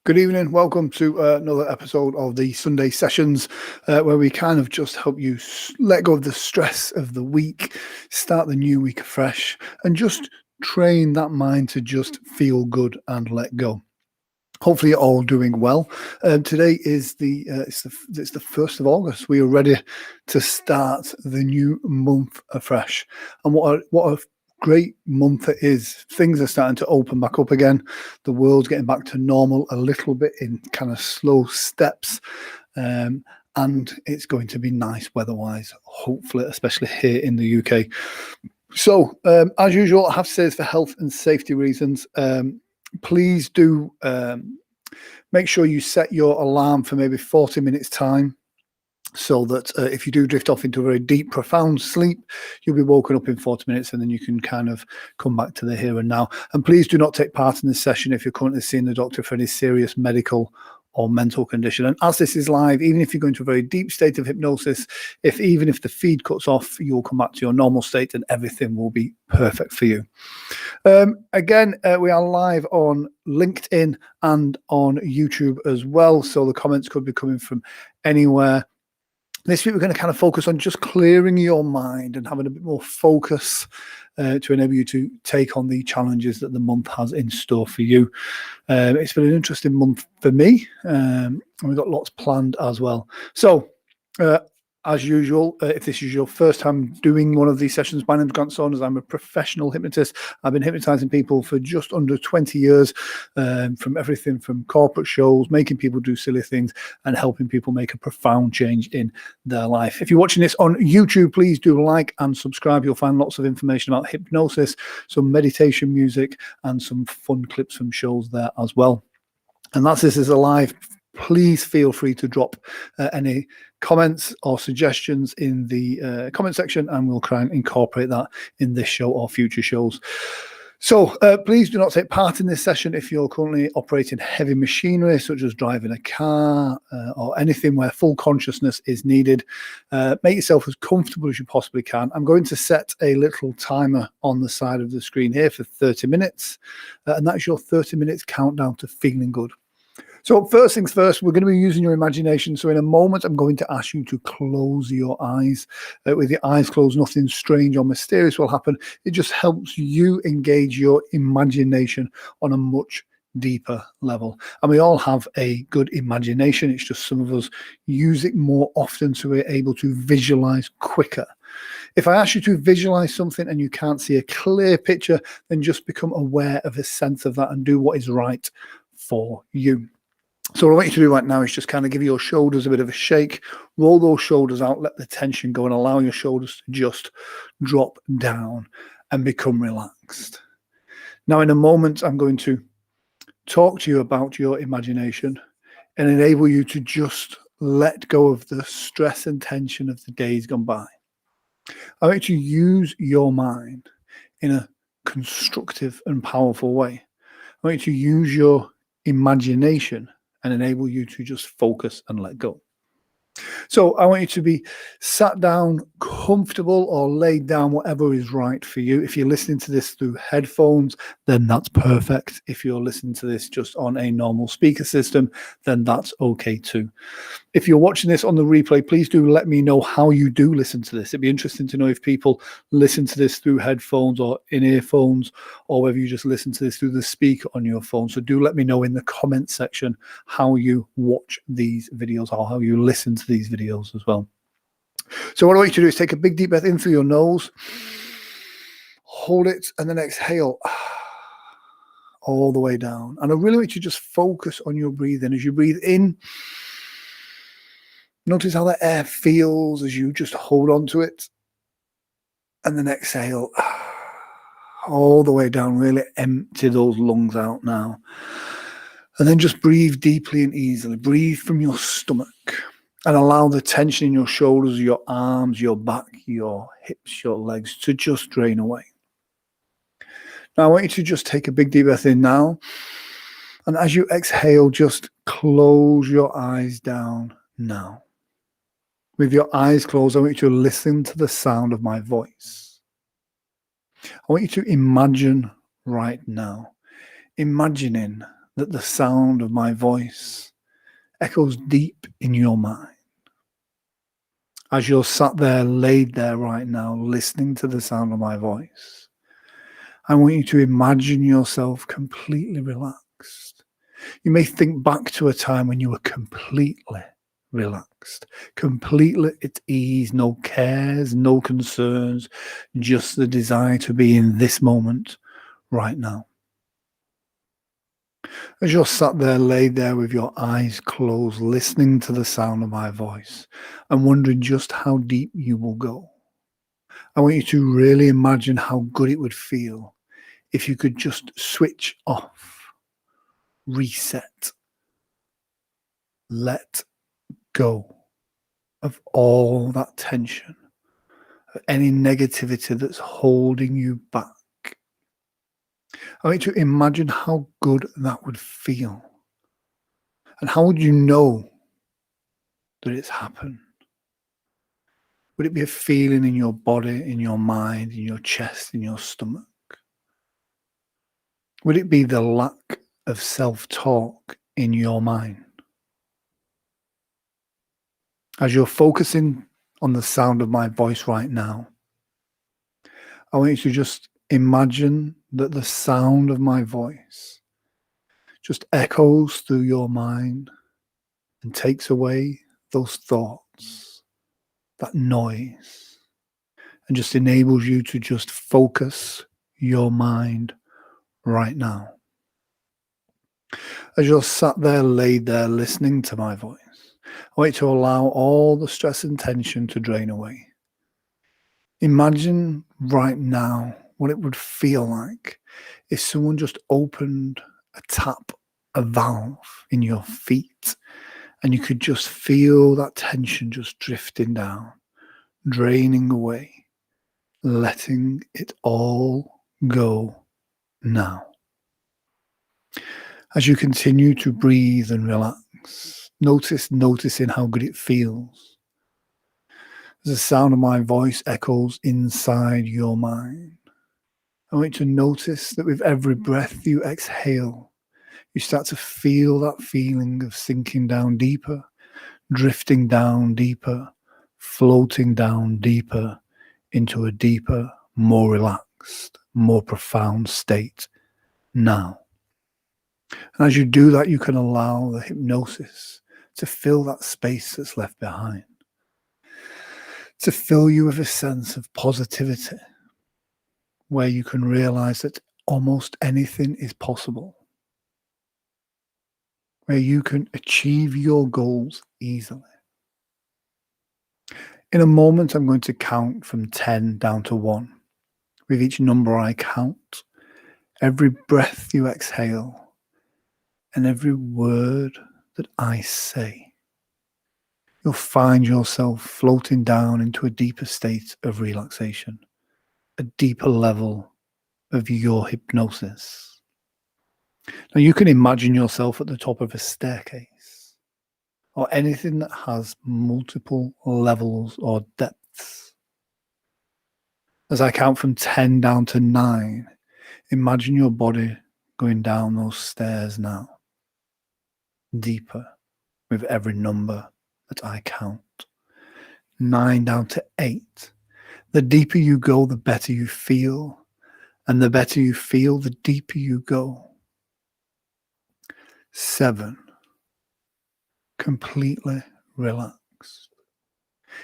Good evening. Welcome to another episode of the Sunday Sessions, where we kind of just help you let go of the stress of the week, start the new week afresh, and just train that mind to just feel good and let go. Hopefully, you're all doing well. Today is it's the 1st of August. We are ready to start the new month afresh, and what a great month it is. Things are starting to open back up again. The world's getting back to normal a little bit in kind of slow steps. And it's going to be nice weather-wise, hopefully, especially here in the UK. So, as usual, I have to say this for health and safety reasons. Please do make sure you set your alarm for maybe 40 minutes time, so that if you do drift off into a very deep, profound sleep, you'll be woken up in 40 minutes and then you can kind of come back to the here and now. And please do not take part in this session if you're currently seeing the doctor for any serious medical or mental condition. And as this is live, even if you go into a very deep state of hypnosis, even if the feed cuts off, you'll come back to your normal state and everything will be perfect for you. Again, we are live on LinkedIn and on YouTube as well, so the comments could be coming from anywhere. This week, we're going to kind of focus on just clearing your mind and having a bit more focus to enable you to take on the challenges that the month has in store for you. It's been an interesting month for me, and we've got lots planned as well. So, as usual, if this is your first time doing one of these sessions, my name's Grant Saunders. I'm a professional hypnotist. I've been hypnotizing people for just under 20 years, from everything from corporate shows, making people do silly things, and helping people make a profound change in their life. If you're watching this on YouTube, please do like and subscribe. You'll find lots of information about hypnosis, some meditation music, and some fun clips from shows there as well. And this is a live. Please feel free to drop any comments or suggestions in the comment section, and we'll try and incorporate that in this show or future shows. So please do not take part in this session if you're currently operating heavy machinery, such as driving a car or anything where full consciousness is needed. Make yourself as comfortable as you possibly can. I'm going to set a little timer on the side of the screen here for 30 minutes, and that's your 30 minutes countdown to feeling good. So first things first, we're going to be using your imagination. So in a moment, I'm going to ask you to close your eyes. With your eyes closed, nothing strange or mysterious will happen. It just helps you engage your imagination on a much deeper level. And we all have a good imagination. It's just some of us use it more often, so we're able to visualize quicker. If I ask you to visualize something and you can't see a clear picture, then just become aware of a sense of that and do what is right for you. So what I want you to do right now is just kind of give your shoulders a bit of a shake, roll those shoulders out, let the tension go, and allow your shoulders to just drop down and become relaxed. Now, in a moment, I'm going to talk to you about your imagination and enable you to just let go of the stress and tension of the days gone by. I want you to use your mind in a constructive and powerful way. I want you to use your imagination and enable you to just focus and let go. So I want you to be sat down, comfortable, or laid down, whatever is right for you. If you're listening to this through headphones, then that's perfect. If you're listening to this just on a normal speaker system, then that's okay too. If you're watching this on the replay, please do let me know how you do listen to this. It'd be interesting to know if people listen to this through headphones or in earphones, or whether you just listen to this through the speaker on your phone. So do let me know in the comment section how you watch these videos or how you listen to these videos as well. So what I want you to do is take a big deep breath in through your nose, hold it, and then exhale all the way down. And I really want you to just focus on your breathing. As you breathe in, notice how the air feels as you just hold on to it. And then exhale all the way down. Really empty those lungs out now. And then just breathe deeply and easily. Breathe from your stomach. And allow the tension in your shoulders, your arms, your back, your hips, your legs to just drain away. Now, I want you to just take a big deep breath in now. And as you exhale, just close your eyes down now. With your eyes closed, I want you to listen to the sound of my voice. I want you to imagine right now, imagining that the sound of my voice echoes deep in your mind. As you're sat there, laid there right now, listening to the sound of my voice, I want you to imagine yourself completely relaxed. You may think back to a time when you were completely relaxed, completely at ease, no cares, no concerns, just the desire to be in this moment right now. As you're sat there, laid there with your eyes closed, listening to the sound of my voice and wondering just how deep you will go. I want you to really imagine how good it would feel if you could just switch off, reset, let go of all that tension, of any negativity that's holding you back. I want you to imagine how good that would feel. And how would you know that it's happened? Would it be a feeling in your body, in your mind, in your chest, in your stomach? Would it be the lack of self-talk in your mind? As you're focusing on the sound of my voice right now, I want you to just imagine that the sound of my voice just echoes through your mind and takes away those thoughts, that noise, and just enables you to just focus your mind right now. As you're sat there, laid there, listening to my voice, I want you to allow all the stress and tension to drain away. Imagine right now what it would feel like if someone just opened a tap, a valve in your feet, and you could just feel that tension just drifting down, draining away, letting it all go now. As you continue to breathe and relax, noticing how good it feels. As the sound of my voice echoes inside your mind, I want you to notice that with every breath you exhale, you start to feel that feeling of sinking down deeper, drifting down deeper, floating down deeper into a deeper, more relaxed, more profound state now. And as you do that, you can allow the hypnosis to fill that space that's left behind, to fill you with a sense of positivity, where you can realize that almost anything is possible, where you can achieve your goals easily. In a moment, I'm going to count from 10 down to 1. With each number I count, every breath you exhale, and every word that I say, you'll find yourself floating down into a deeper state of relaxation, a deeper level of your hypnosis. Now, you can imagine yourself at the top of a staircase or anything that has multiple levels or depths. As I count from 10 down to 9, imagine your body going down those stairs now, deeper with every number that I count. 9 down to 8. The deeper you go, the better you feel. And the better you feel, the deeper you go. 7. Completely relaxed.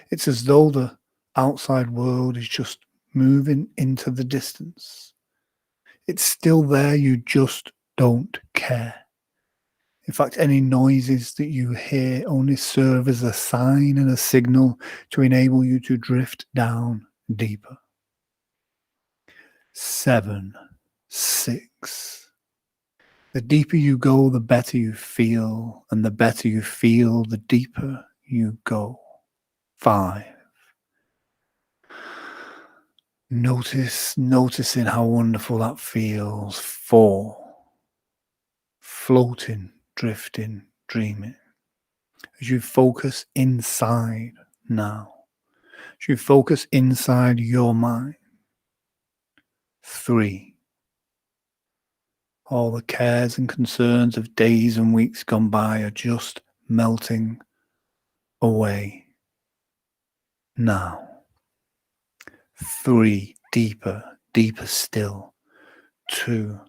It's as though the outside world is just moving into the distance. It's still there, you just don't care. In fact, any noises that you hear only serve as a sign and a signal to enable you to drift down deeper. 7, 6. The deeper you go, the better you feel, and the better you feel, the deeper you go. 5. Noticing how wonderful that feels. 4. Floating, drifting, dreaming. As you focus inside now, as you focus inside your mind. 3. All the cares and concerns of days and weeks gone by are just melting away now. 3, deeper still. 2,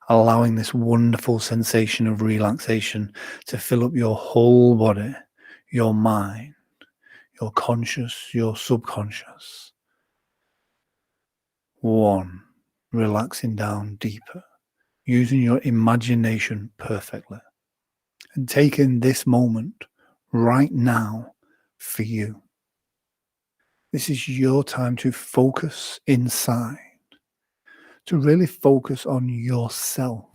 allowing this wonderful sensation of relaxation to fill up your whole body, your mind, your conscious, your subconscious. 1, relaxing down deeper, using your imagination perfectly, and taking this moment right now for you. This is your time to focus inside, to really focus on yourself.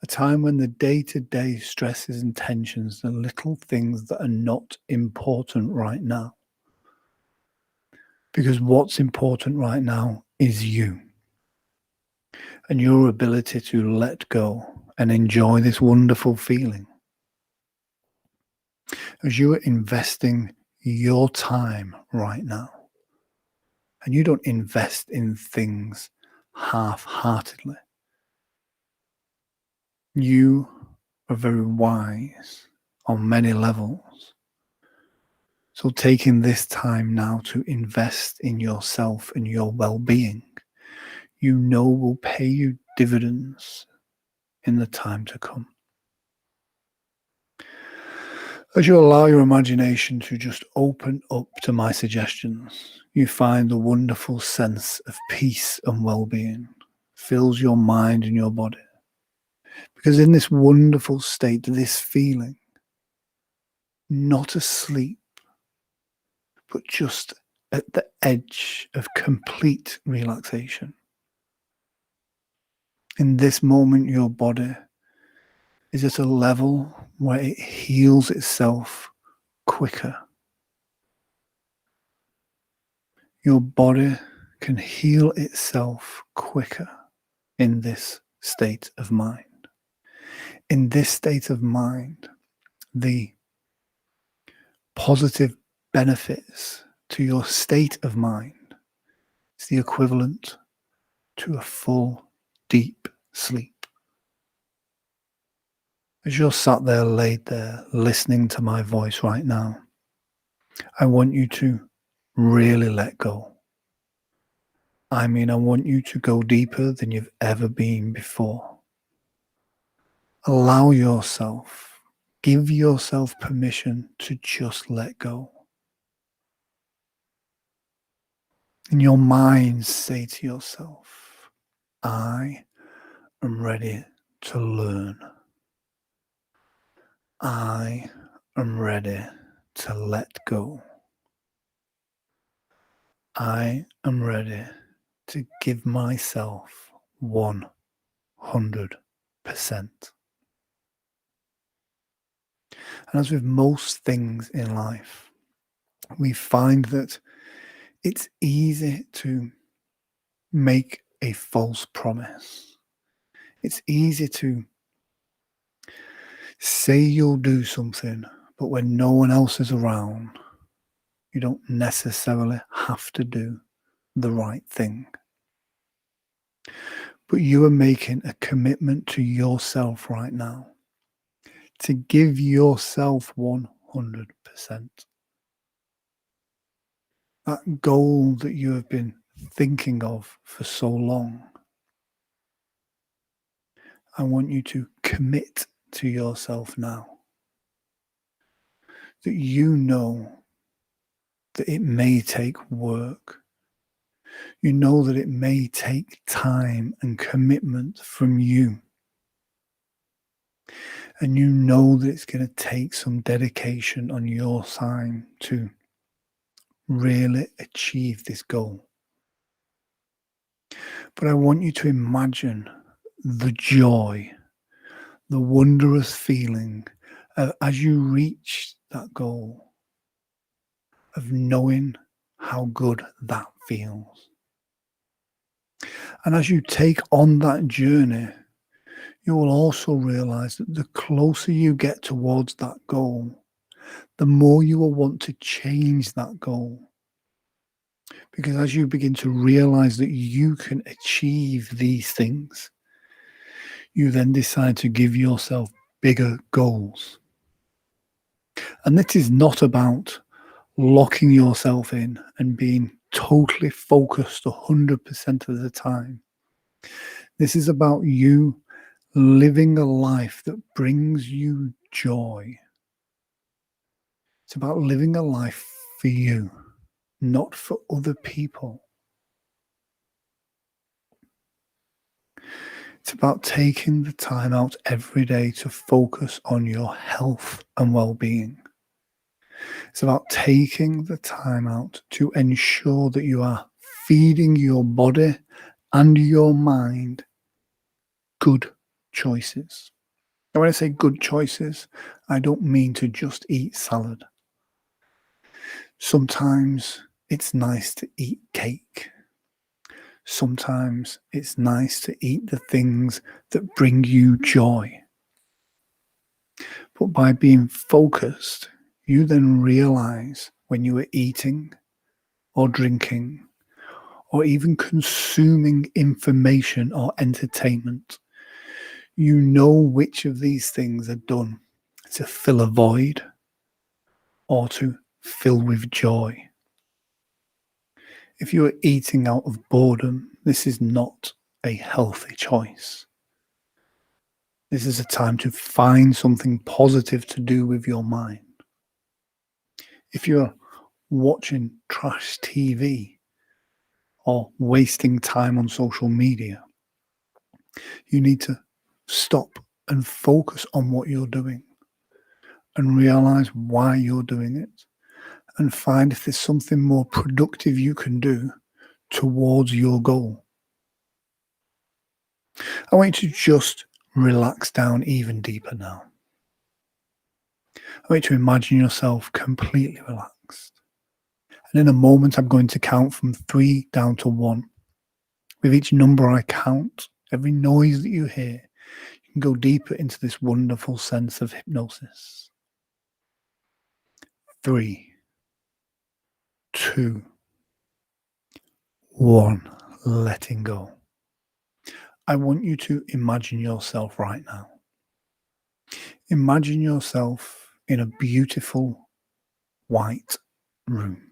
A time when the day-to-day stresses and tensions, the little things that are not important right now. Because what's important right now is you and your ability to let go and enjoy this wonderful feeling. As you are investing your time right now, and you don't invest in things half-heartedly. You are very wise on many levels. So taking this time now to invest in yourself and your well-being, you know will pay you dividends in the time to come. As you allow your imagination to just open up to my suggestions, you find the wonderful sense of peace and well-being fills your mind and your body. Because in this wonderful state, this feeling, not asleep, but just at the edge of complete relaxation. In this moment, your body is at a level where it heals itself quicker. Your body can heal itself quicker in this state of mind. In this state of mind, the positive benefits to your state of mind is the equivalent to a full, deep sleep. As you're sat there, laid there, listening to my voice right now, I want you to really let go. I mean, I want you to go deeper than you've ever been before. Allow yourself, give yourself permission to just let go. In your mind, say to yourself, I am ready to learn. I am ready to let go. I am ready to give myself 100%. And as with most things in life, we find that it's easy to make a false promise. It's easy to say you'll do something, but when no one else is around, you don't necessarily have to do the right thing. But you are making a commitment to yourself right now to give yourself 100%. That goal that you have been thinking of for so long, I want you to commit to yourself now. That you know that it may take work. You know that it may take time and commitment from you. And you know that it's going to take some dedication on your side to really achieve this goal. But I want you to imagine the joy, the wondrous feeling of, as you reach that goal, of knowing how good that feels. And as you take on that journey, you will also realize that the closer you get towards that goal, the more you will want to change that goal. Because as you begin to realize that you can achieve these things, You then decide to give yourself bigger goals. And this is not about locking yourself in and being totally focused 100% of the time. This is about you living a life that brings you joy. It's about living a life for you, not for other people. It's about taking the time out every day to focus on your health and well-being. It's about taking the time out to ensure that you are feeding your body and your mind good choices. And when I say good choices, I don't mean to just eat salad. Sometimes it's nice to eat cake. Sometimes it's nice to eat the things that bring you joy. But by being focused, you then realize when you are eating or drinking or even consuming information or entertainment, you know which of these things are done to fill a void or to fill with joy. If you are eating out of boredom, this is not a healthy choice. This is a time to find something positive to do with your mind. If you're watching trash TV or wasting time on social media, you need to stop and focus on what you're doing and realize why you're doing it and find if there's something more productive you can do towards your goal. I want you to just relax down even deeper now. I want you to imagine yourself completely relaxed. And in a moment, I'm going to count from 3 down to 1. With each number I count, every noise that you hear, you can go deeper into this wonderful sense of hypnosis. 3, 2, 1, letting go. I want you to imagine yourself right now. Imagine yourself in a beautiful white room.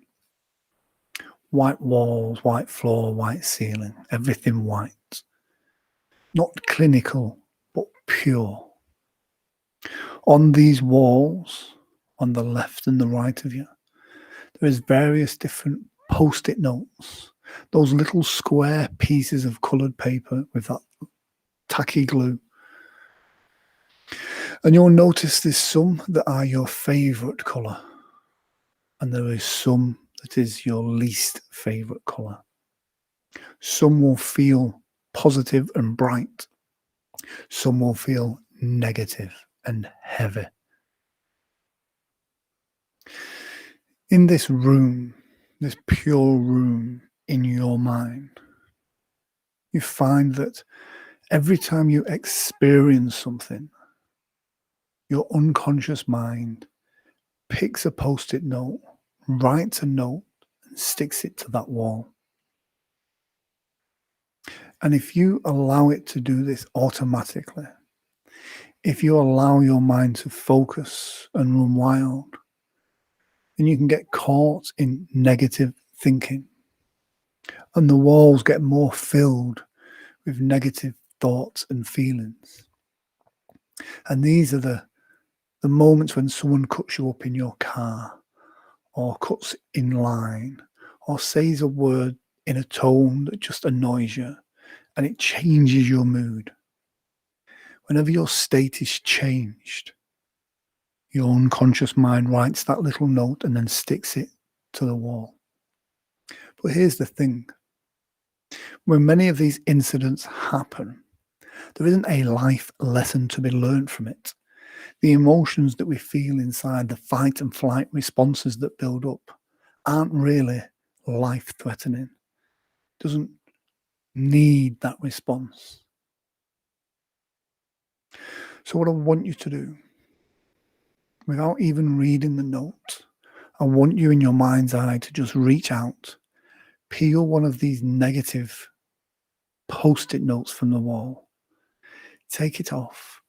White walls, white floor, white ceiling, everything white. Not clinical, but pure. On these walls, on the left and the right of you, there is various different post-it notes. Those little square pieces of coloured paper with that tacky glue. And you'll notice there's some that are your favourite colour. And there is some that is your least favourite colour. Some will feel positive and bright. Some will feel negative and heavy. In this room, this pure room in your mind, you find that every time you experience something, your unconscious mind picks a post-it note, writes a note, and sticks it to that wall. And if you allow it to do this automatically, if you allow your mind to focus and run wild, then you can get caught in negative thinking. And the walls get more filled with negative thoughts and feelings. And these are the moments when someone cuts you up in your car, or cuts in line, or says a word in a tone that just annoys you, and it changes your mood. Whenever your state is changed, your unconscious mind writes that little note and then sticks it to the wall. But here's the thing. When many of these incidents happen, there isn't a life lesson to be learned from it. The emotions that we feel inside, the fight and flight responses that build up, aren't really life-threatening. Doesn't need that response. So what I want you to do, without even reading the note, I want you in your mind's eye to just reach out, peel one of these negative post-it notes from the wall, Take it off,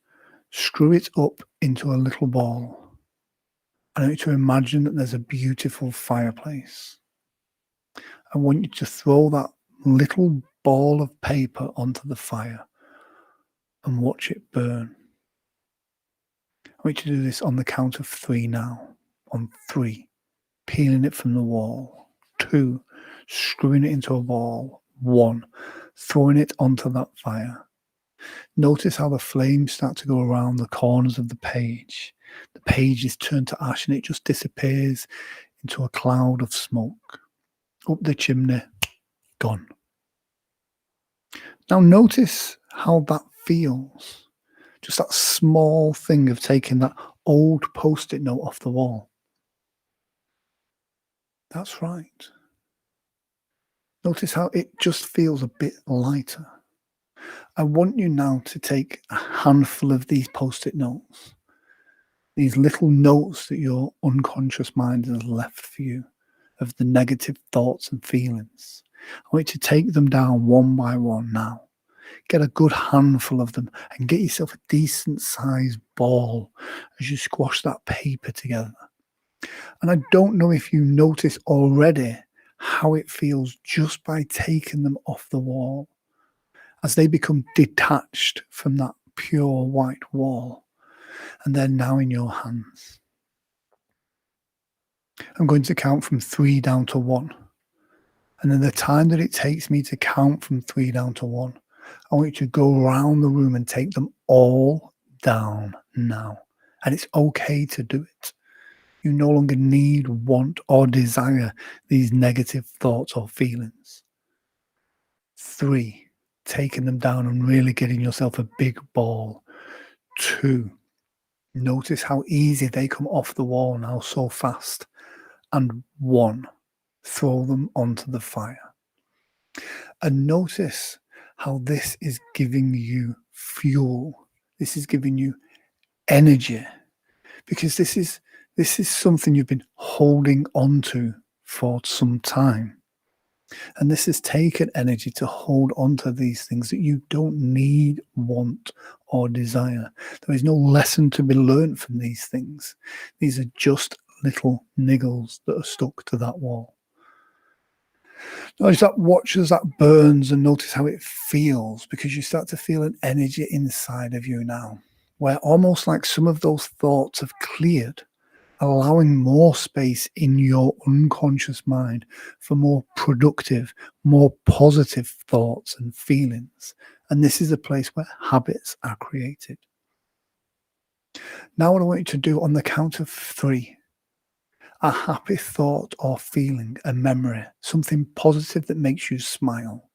screw it up into a little ball. I want you to imagine that there's a beautiful fireplace. I want you to throw that little ball of paper onto the fire and watch it burn. I want you to do this on the count of 3 now. On 3, peeling it from the wall. 2, screwing it into a ball. 1, throwing it onto that fire. Notice how the flames start to go around the corners of the page. The page is turned to ash and it just disappears into a cloud of smoke. Up the chimney, gone. Now notice how that feels. Just that small thing of taking that old post-it note off the wall. That's right. Notice how it just feels a bit lighter. I want you now to take a handful of these post-it notes, these little notes that your unconscious mind has left for you of the negative thoughts and feelings. I want you to take them down one by one now. Get a good handful of them and get yourself a decent sized ball as you squash that paper together. And I don't know if you notice already how it feels just by taking them off the wall as they become detached from that pure white wall and they're now in your hands. I'm going to count from 3 down to 1. And then the time that it takes me to count from 3 down to 1, I want you to go around the room and take them all down now. And it's okay to do it. You no longer need, want, or desire these negative thoughts or feelings. 3, taking them down and really getting yourself a big ball. 2, notice how easy they come off the wall now so fast. And 1, throw them onto the fire. And notice how this is giving you fuel. This is giving you energy because this is something you've been holding on to for some time. And this has taken energy to hold on to these things that you don't need, want, or desire. There is no lesson to be learned from these things. These are just little niggles that are stuck to that wall. Notice that watch as that burns and notice how it feels because you start to feel an energy inside of you now, where almost like some of those thoughts have cleared, allowing more space in your unconscious mind for more productive, more positive thoughts and feelings. And this is a place where habits are created. Now what I want you to do on the count of 3, a happy thought or feeling, a memory, something positive that makes you smile.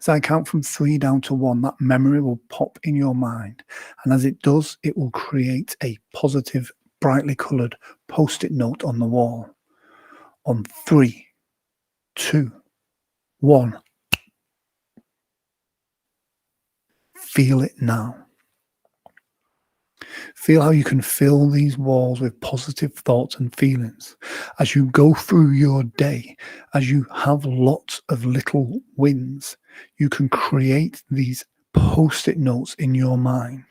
As I count from 3 down to 1, that memory will pop in your mind. And as it does, it will create a positive, brightly coloured post-it note on the wall. On 3, 2, 1. Feel it now. Feel how you can fill these walls with positive thoughts and feelings as you go through your day, as you have lots of little wins. You can create these post-it notes in your mind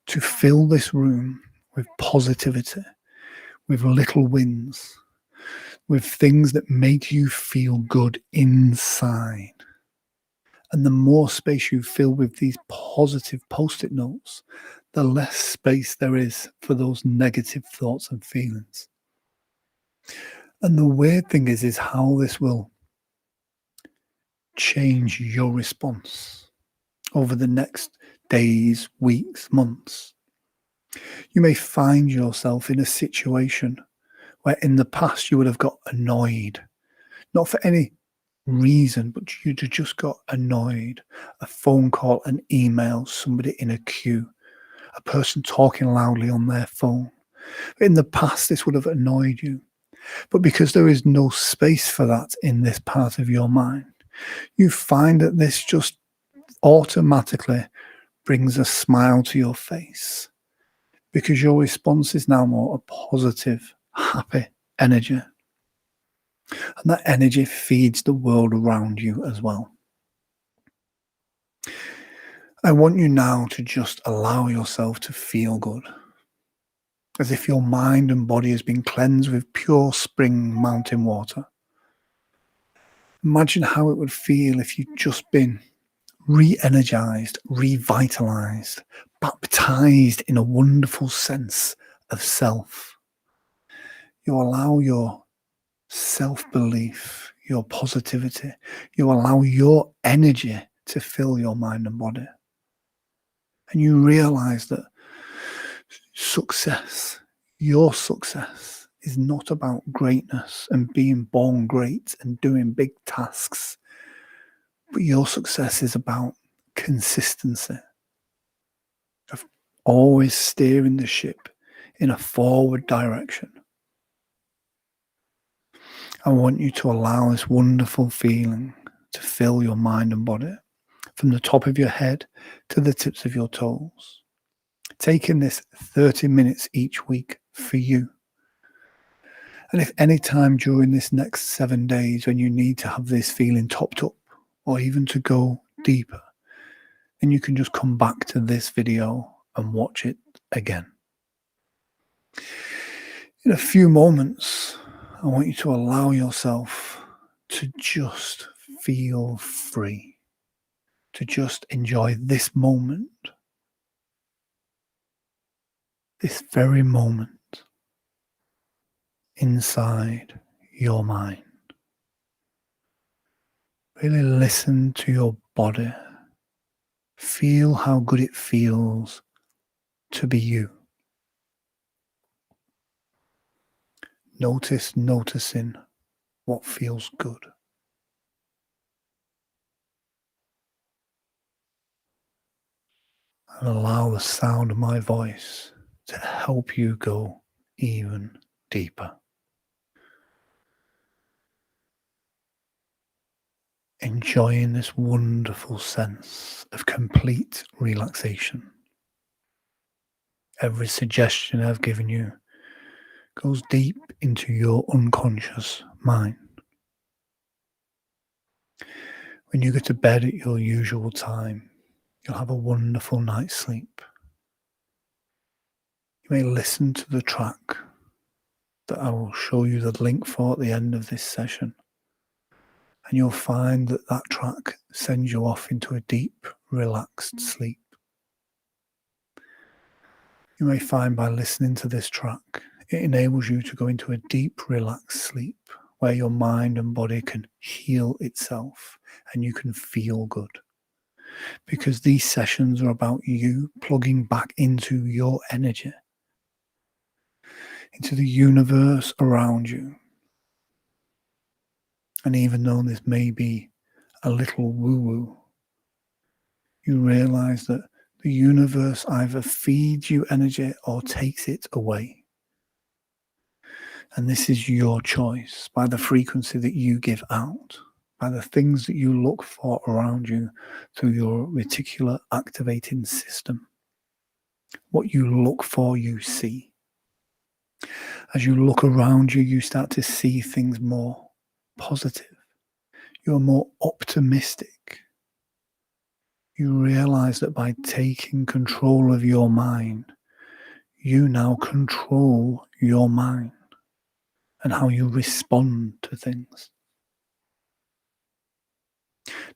to fill this room with positivity, with little wins, with things that make you feel good inside. And the more space you fill with these positive post-it notes, the less space there is for those negative thoughts and feelings. And the weird thing is how this will change your response over the next days, weeks, months. You may find yourself in a situation where in the past you would have got annoyed, not for any reason, but you'd have just got annoyed. A phone call, an email, somebody in a queue, a person talking loudly on their phone. In the past, this would have annoyed you. But because there is no space for that in this part of your mind, you find that this just automatically brings a smile to your face because your response is now more a positive, happy energy. And that energy feeds the world around you as well. I want you now to just allow yourself to feel good, as if your mind and body has been cleansed with pure spring mountain water. Imagine how it would feel if you'd just been re-energized, revitalized, baptized in a wonderful sense of self. You allow your self-belief, your positivity, you allow your energy to fill your mind and body. And you realize that success, your success, is not about greatness and being born great and doing big tasks, but your success is about consistency, of always steering the ship in a forward direction. I want you to allow this wonderful feeling to fill your mind and body from the top of your head to the tips of your toes. Taking this 30 minutes each week for you. And if any time during this next 7 days when you need to have this feeling topped up or even to go deeper, then you can just come back to this video and watch it again. In a few moments, I want you to allow yourself to just feel free, to just enjoy this moment, this very moment inside your mind. Really listen to your body. Feel how good it feels to be you. Noticing what feels good. And allow the sound of my voice to help you go even deeper. Enjoying this wonderful sense of complete relaxation. Every suggestion I've given you goes deep into your unconscious mind. When you go to bed at your usual time, you'll have a wonderful night's sleep. You may listen to the track that I will show you the link for at the end of this session. And you'll find that that track sends you off into a deep, relaxed sleep. You may find by listening to this track, it enables you to go into a deep, relaxed sleep where your mind and body can heal itself and you can feel good. Because these sessions are about you plugging back into your energy, into the universe around you. And even though this may be a little woo-woo, you realize that the universe either feeds you energy or takes it away. And this is your choice by the frequency that you give out, by the things that you look for around you through your reticular activating system. What you look for, you see. As you look around you, you start to see things more positive. You're more optimistic. You realize that by taking control of your mind, you now control your mind and how you respond to things.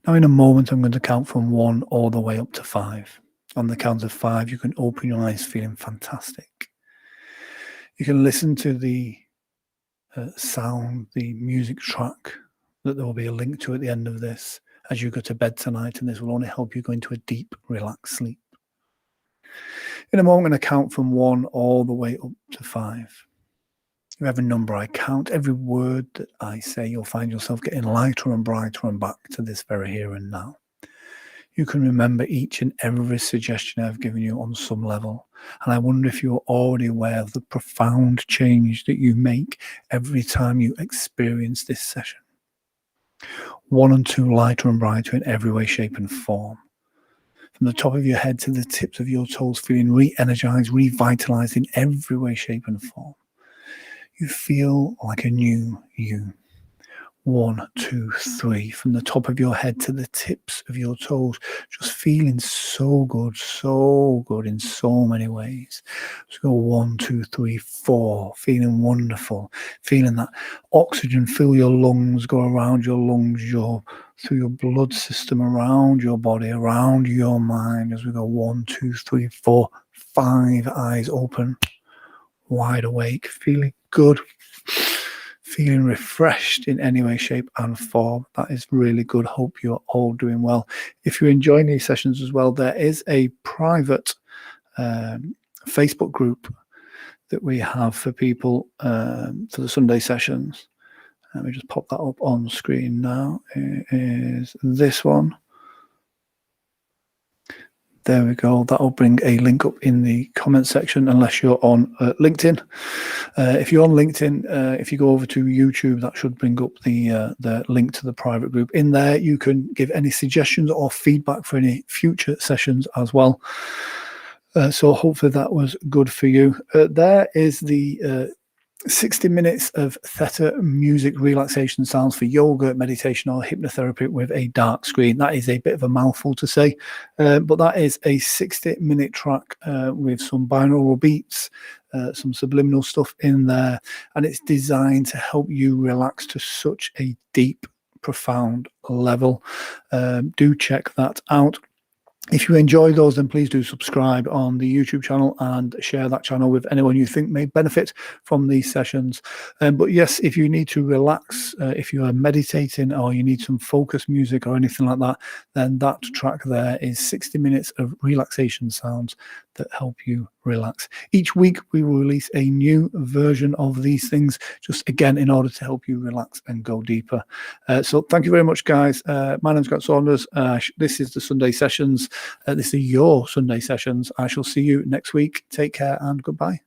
Now, in a moment, I'm going to count from 1 all the way up to 5. On the count of 5, you can open your eyes feeling fantastic. You can listen to the sound, the music track that there will be a link to at the end of this as you go to bed tonight, and this will only help you go into a deep, relaxed sleep. In a moment, I'm going to count from 1 all the way up to 5. You have a number I count. Every word that I say, you'll find yourself getting lighter and brighter and back to this very here and now. You can remember each and every suggestion I've given you on some level. And I wonder if you're already aware of the profound change that you make every time you experience this session. 1 and 2, lighter and brighter in every way, shape and form. From the top of your head to the tips of your toes, feeling re-energized, revitalized in every way, shape and form. You feel like a new you. 1, 2, 3, from the top of your head to the tips of your toes, just feeling so good in so many ways. Let's go 1, 2, 3, 4, feeling wonderful, feeling that oxygen fill your lungs, go around your lungs, through your blood system, around your body, around your mind, as we go 1, 2, 3, 4, 5, eyes open, wide awake, feeling good, feeling refreshed in any way, shape, and form. That is really good. Hope you're all doing well. If you're enjoying these sessions as well, there is a private Facebook group that we have for people for the Sunday sessions. Let me just pop that up on screen now. It is this one. There we go. That'll bring a link up in the comment section, unless you're on LinkedIn. If you're on LinkedIn, if you go over to YouTube, that should bring up the link to the private group. In there, you can give any suggestions or feedback for any future sessions as well. So hopefully that was good for you. There is the 60 minutes of theta music relaxation sounds for yoga, meditation, or hypnotherapy with a dark screen. That is a bit of a mouthful to say, but that is a 60-minute track with some binaural beats, some subliminal stuff in there, and it's designed to help you relax to such a deep, profound level. Do check that out. If you enjoy those, then please do subscribe on the YouTube channel and share that channel with anyone you think may benefit from these sessions. But yes, if you need to relax, if you are meditating or you need some focus music or anything like that, then that track there is 60 minutes of relaxation sounds that help you relax. Each week we will release a new version of these things, just again in order to help you relax and go deeper. So thank you very much, guys. My name's Scott Saunders. This is the Sunday Sessions. This is your Sunday Sessions. I shall see you next week. Take care and goodbye.